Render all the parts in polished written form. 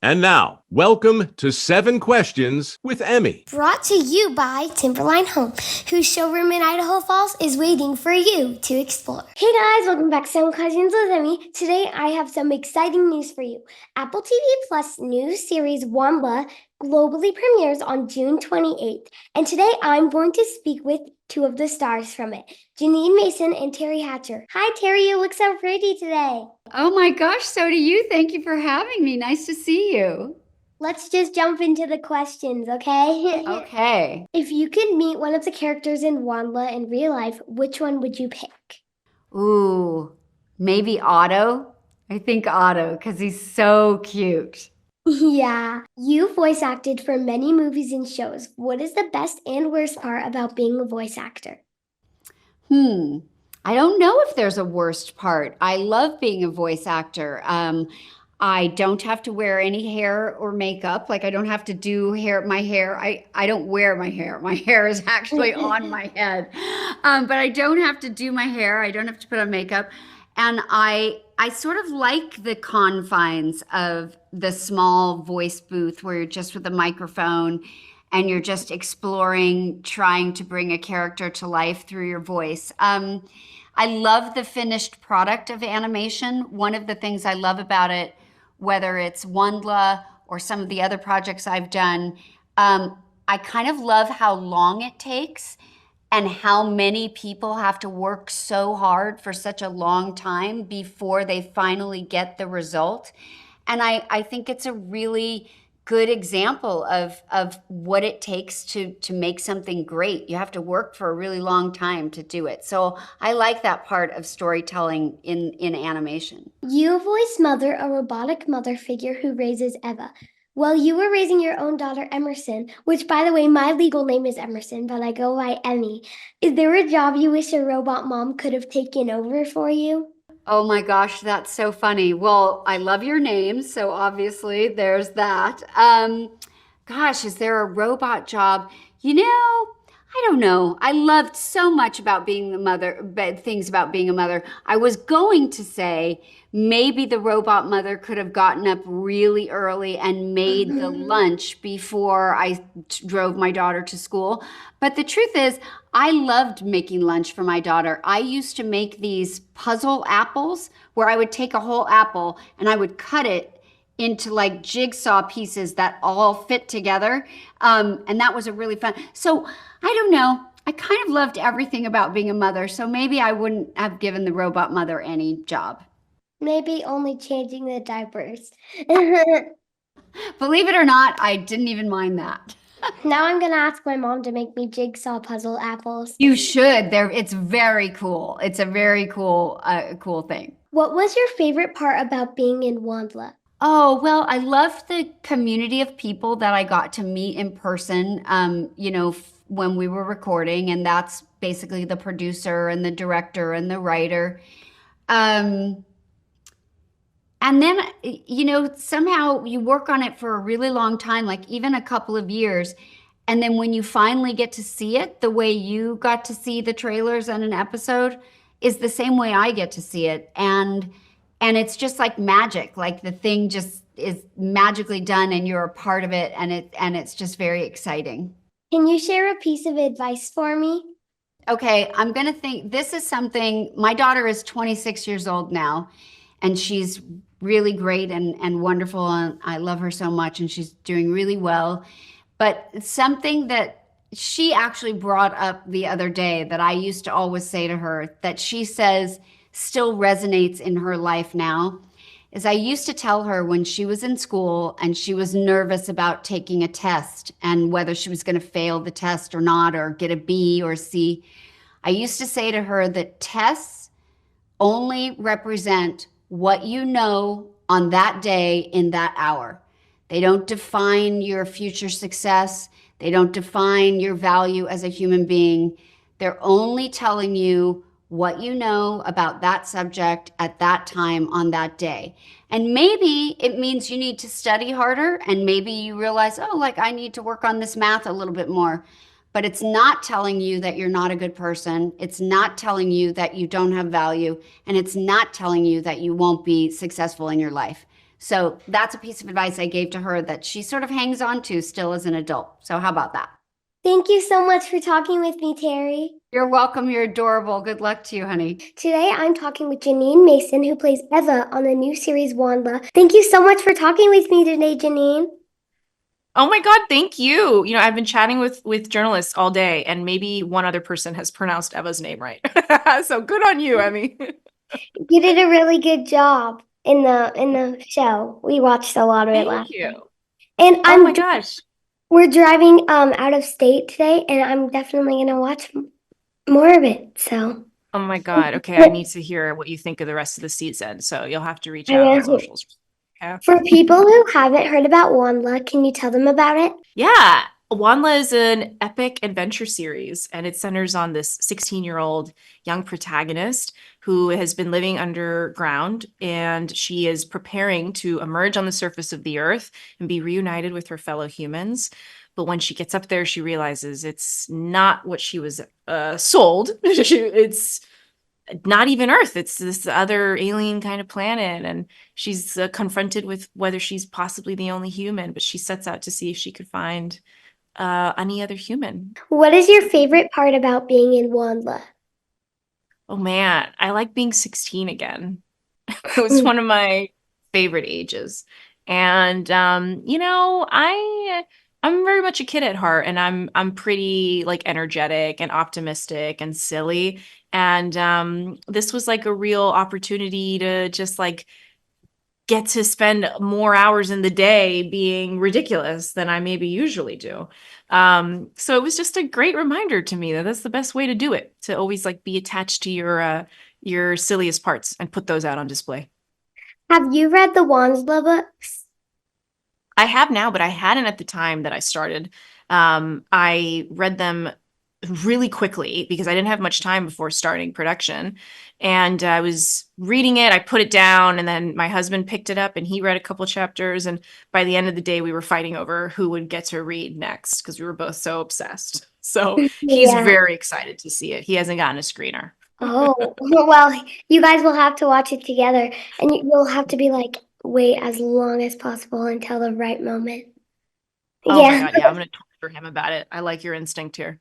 And now, welcome to 7 Questions with Emmy. Brought to you by Timberline Home, whose showroom in Idaho Falls is waiting for you to explore. Hey guys, welcome back to 7 Questions with Emmy. Today I have some exciting news for you. Apple TV Plus new series WondLa globally premieres on June 28th. And today I'm going to speak with two of the stars from it, Jeanine and Teri Hatcher. Hi Teri, you look so pretty today. Oh my gosh, so do you. Thank you for having me. Nice to see you. Let's just jump into the questions, okay? Okay. If you could meet one of the characters in WondLa in real life, which one would you pick? Ooh, maybe Otto. I think Otto because he's so cute. Yeah. You voice acted for many movies and shows. What is the best and worst part about being a voice actor? I don't know if there's a worst part. I love being a voice actor. I don't have to wear any hair or makeup. Like I don't have to do my hair. I don't wear my hair. My hair is actually on my head. But I don't have to do my hair. I don't have to put on makeup. And I sort of like the confines of the small voice booth where you're just with a microphone and you're just exploring, trying to bring a character to life through your voice. I love the finished product of animation. One of the things I love about it, whether it's WondLa or some of the other projects I've done, I kind of love how long it takes and how many people have to work so hard for such a long time before they finally get the result. And I think it's a really good example of what it takes to make something great. You have to work for a really long time to do it. So I like that part of storytelling in animation. You voice Muthr, a robotic mother figure who raises Eva. Well, you were raising your own daughter, Emerson, which, by the way, my legal name is Emerson, but I go by Emmy. Is there a job you wish a robot mom could have taken over for you? Oh my gosh, that's so funny. Well, I love your name, so obviously there's that. Gosh, is there a robot job? I don't know. I loved so much about being the mother, things about being a mother. I was going to say maybe the robot mother could have gotten up really early and made the lunch before I drove my daughter to school. But the truth is, I loved making lunch for my daughter. I used to make these puzzle apples where I would take a whole apple and I would cut it into like jigsaw pieces that all fit together. And that was a really fun. So I don't know. I kind of loved everything about being a mother. So maybe I wouldn't have given the robot mother any job. Maybe only changing the diapers. Believe it or not, I didn't even mind that. Now I'm going to ask my mom to make me jigsaw puzzle apples. You should. It's very cool. It's a very cool thing. What was your favorite part about being in WondLa? Oh, well, I loved the community of people that I got to meet in person, when we were recording, and that's basically the producer and the director and the writer. And then, somehow you work on it for a really long time, like even a couple of years. And then when you finally get to see it, the way you got to see the trailers on an episode is the same way I get to see it. And it's just like magic, like the thing just is magically done and you're a part of it. And it's just very exciting. Can you share a piece of advice for me? Okay, I'm going to think this is something. My daughter is 26 years old now, and she's really great and wonderful. And I love her so much, and she's doing really well. But something that she actually brought up the other day that I used to always say to her that she says still resonates in her life now is I used to tell her when she was in school and she was nervous about taking a test and whether she was going to fail the test or not or get a B or C. I used to say to her that tests only represent what you know on that day in that hour. They don't define your future success. They don't define your value as a human being. They're only telling you what you know about that subject at that time on that day. And maybe it means you need to study harder, and maybe you realize, I need to work on this math a little bit more. But it's not telling you that you're not a good person. It's not telling you that you don't have value, and it's not telling you that you won't be successful in your life. So that's a piece of advice I gave to her that she sort of hangs on to still as an adult. So how about that? Thank you so much for talking with me, Teri. You're welcome. You're adorable. Good luck to you, honey. Today, I'm talking with Jeanine Mason, who plays Eva on the new series WondLa. Thank you so much for talking with me today, Jeanine. Oh my God, thank you. You know, I've been chatting with journalists all day, and maybe one other person has pronounced Eva's name right. So good on you, Emmy. You did a really good job in the show. We watched a lot of it last Thank you. night. And Oh my gosh. we're driving out of state today, and I'm definitely gonna watch more of it. So Oh my God. Okay, I need to hear what you think of the rest of the season. So you'll have to reach out on socials. Okay. For people who haven't heard about WondLa, can you tell them about it? Yeah. WondLa is an epic adventure series, and it centers on this 16-year-old young protagonist who has been living underground, and she is preparing to emerge on the surface of the earth and be reunited with her fellow humans. But when she gets up there, she realizes it's not what she was sold. It's not even Earth. It's this other alien kind of planet. And she's confronted with whether she's possibly the only human, but she sets out to see if she could find any other human. What is your favorite part about being in WondLa? Oh man, I like being 16 again. It was one of my favorite ages. And you know, I'm very much a kid at heart, and I'm pretty like energetic and optimistic and silly. And this was like a real opportunity to just like get to spend more hours in the day being ridiculous than I maybe usually do. So it was just a great reminder to me that that's the best way to do it, to always like be attached to your silliest parts and put those out on display. Have you read the WondLa books? I have now, but I hadn't at the time that I started. I read them really quickly because I didn't have much time before starting production. And I was reading it, I put it down, and then my husband picked it up and he read a couple chapters. And by the end of the day, we were fighting over who would get to read next because we were both so obsessed. So he's Yeah. very excited to see it. He hasn't gotten a screener. Oh, well, you guys will have to watch it together, and you'll have to be like, wait as long as possible until the right moment. Oh my Yeah. God, yeah, I'm going to talk to him about it. I like your instinct here.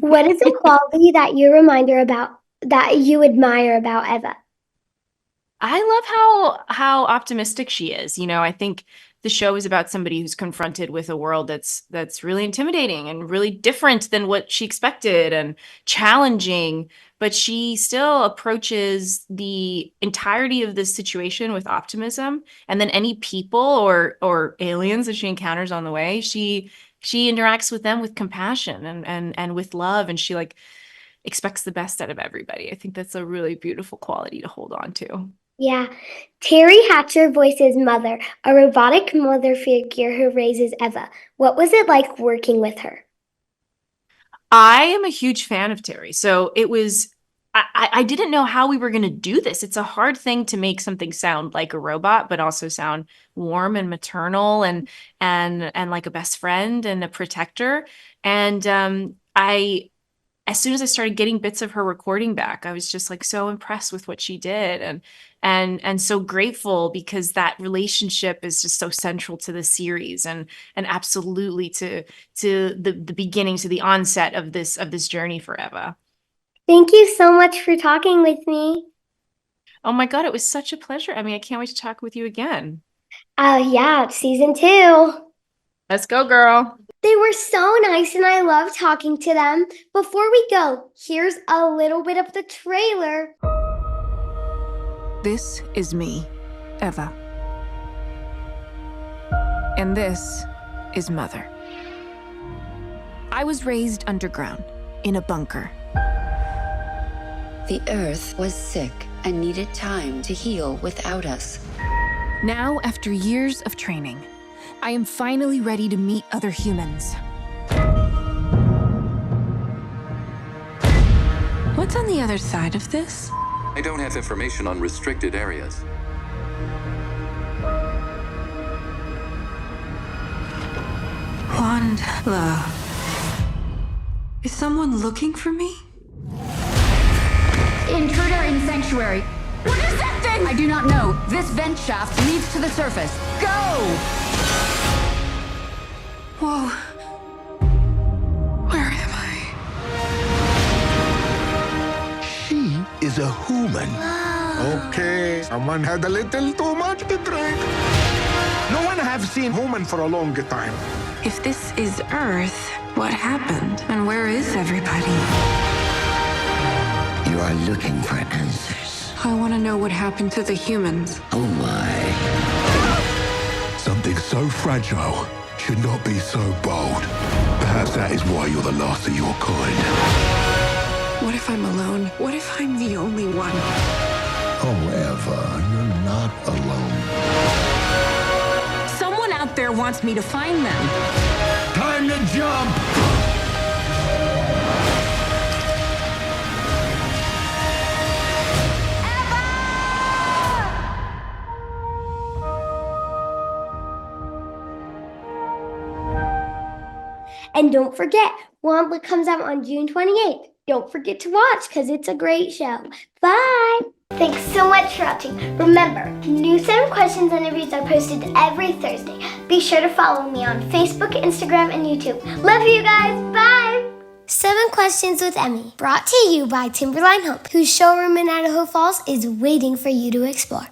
What is a quality that you admire about Eva? I love how optimistic she is. You know, I think the show is about somebody who's confronted with a world that's really intimidating and really different than what she expected and challenging, but she still approaches the entirety of this situation with optimism. And then any people or aliens that she encounters on the way, she interacts with them with compassion and with love, and she like expects the best out of everybody. I think that's a really beautiful quality to hold on to. Yeah. Teri Hatcher voices Muthr, a robotic mother figure who raises Eva. What was it like working with her? I am a huge fan of Teri. So it was, I didn't know how we were going to do this. It's a hard thing to make something sound like a robot, but also sound warm and maternal and like a best friend and a protector. And as soon as I started getting bits of her recording back, I was just like so impressed with what she did and so grateful because that relationship is just so central to the series and absolutely to the beginning, to the onset of this journey for Eva. Thank you so much for talking with me. Oh my God, it was such a pleasure. I mean, I can't wait to talk with you again. Yeah, season 2. Let's go, girl. They were so nice and I loved talking to them. Before we go, here's a little bit of the trailer. This is me, Eva. And this is Muthr. I was raised underground, in a bunker. The Earth was sick and needed time to heal without us. Now, after years of training, I am finally ready to meet other humans. What's on the other side of this? I don't have information on restricted areas. WondLa. Is someone looking for me? Intruder in sanctuary. What is that thing? doing? I do not know. This vent shaft leads to the surface. Go! Whoa. Where am I? She is a human. Okay, someone had a little too much to drink. No one have seen human for a long time. If this is Earth, what happened? And where is everybody? You are looking for answers. I want to know what happened to the humans. Oh my. Something so fragile should not be so bold. Perhaps that is why you're the last of your kind. What if I'm alone? What if I'm the only one? However, you're not alone. Someone out there wants me to find them. Time to jump! And don't forget, WondLa comes out on June 28th. Don't forget to watch because it's a great show. Bye! Thanks so much for watching. Remember, new 7 questions and interviews are posted every Thursday. Be sure to follow me on Facebook, Instagram, and YouTube. Love you guys. Bye! 7 Questions with Emmy, brought to you by Timberline Home, whose showroom in Idaho Falls is waiting for you to explore.